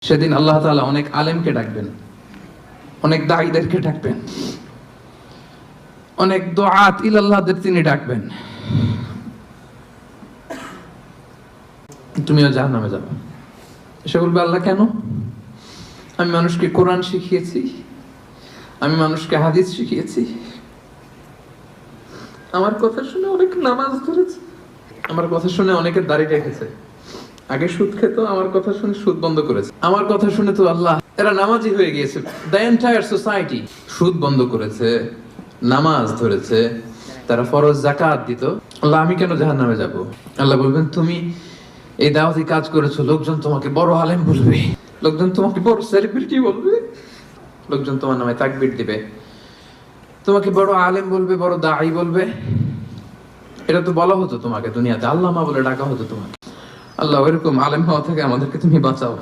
সেদিন আল্লাহ তাআলা অনেক আলেমকে ডাকবেন, অনেক দাঈদেরকে ডাকবেন, অনেক দুআত ইলাল্লাহদের তিনি ডাকবেন। তুমিও জাহান্নামে যাবে। সে বলবে, আল্লাহ কেন? আমি মানুষকে কোরআন শিখিয়েছি, আমি মানুষকে হাদিস শিখিয়েছি, আমার কথা শুনে অনেক নামাজ ধরেছে, আমার কথা শুনে অনেকের দাড়ি রেখেছে, আগে সুদ খেত, আমার কথা শুনে সুদ বন্ধ করেছে, আমার কথা শুনে তো আল্লাহ এরা নামাজি হয়ে গিয়েছে। দ্য এন্টায়ার সোসাইটি সুদ বন্ধ করেছে, নামাজ ধরেছে, তারা ফরজ যাকাত দিত। আল্লাহ আমি কেন জাহান্নামে যাব? আল্লাহ বলবেন, তুমি এই দাওয়াতি কাজ করেছো, লোকজন তোমাকে বড় আলেম বলবে, লোকজন তোমাকে বড় সেলিব্রিটি বলবে, লোকজন তোমার নামে তাকবীর দিবে, তোমাকে বড় আলেম বলবে, বড় দাঈ বলবে। এটা তো বলা হতো তোমাকে দুনিয়াতে, আল্লামা বলে ডাকা হতো তোমাকে। আল্লাহ এরকম আলেম হওয়া থেকে আমাদেরকে তুমি বাঁচাও।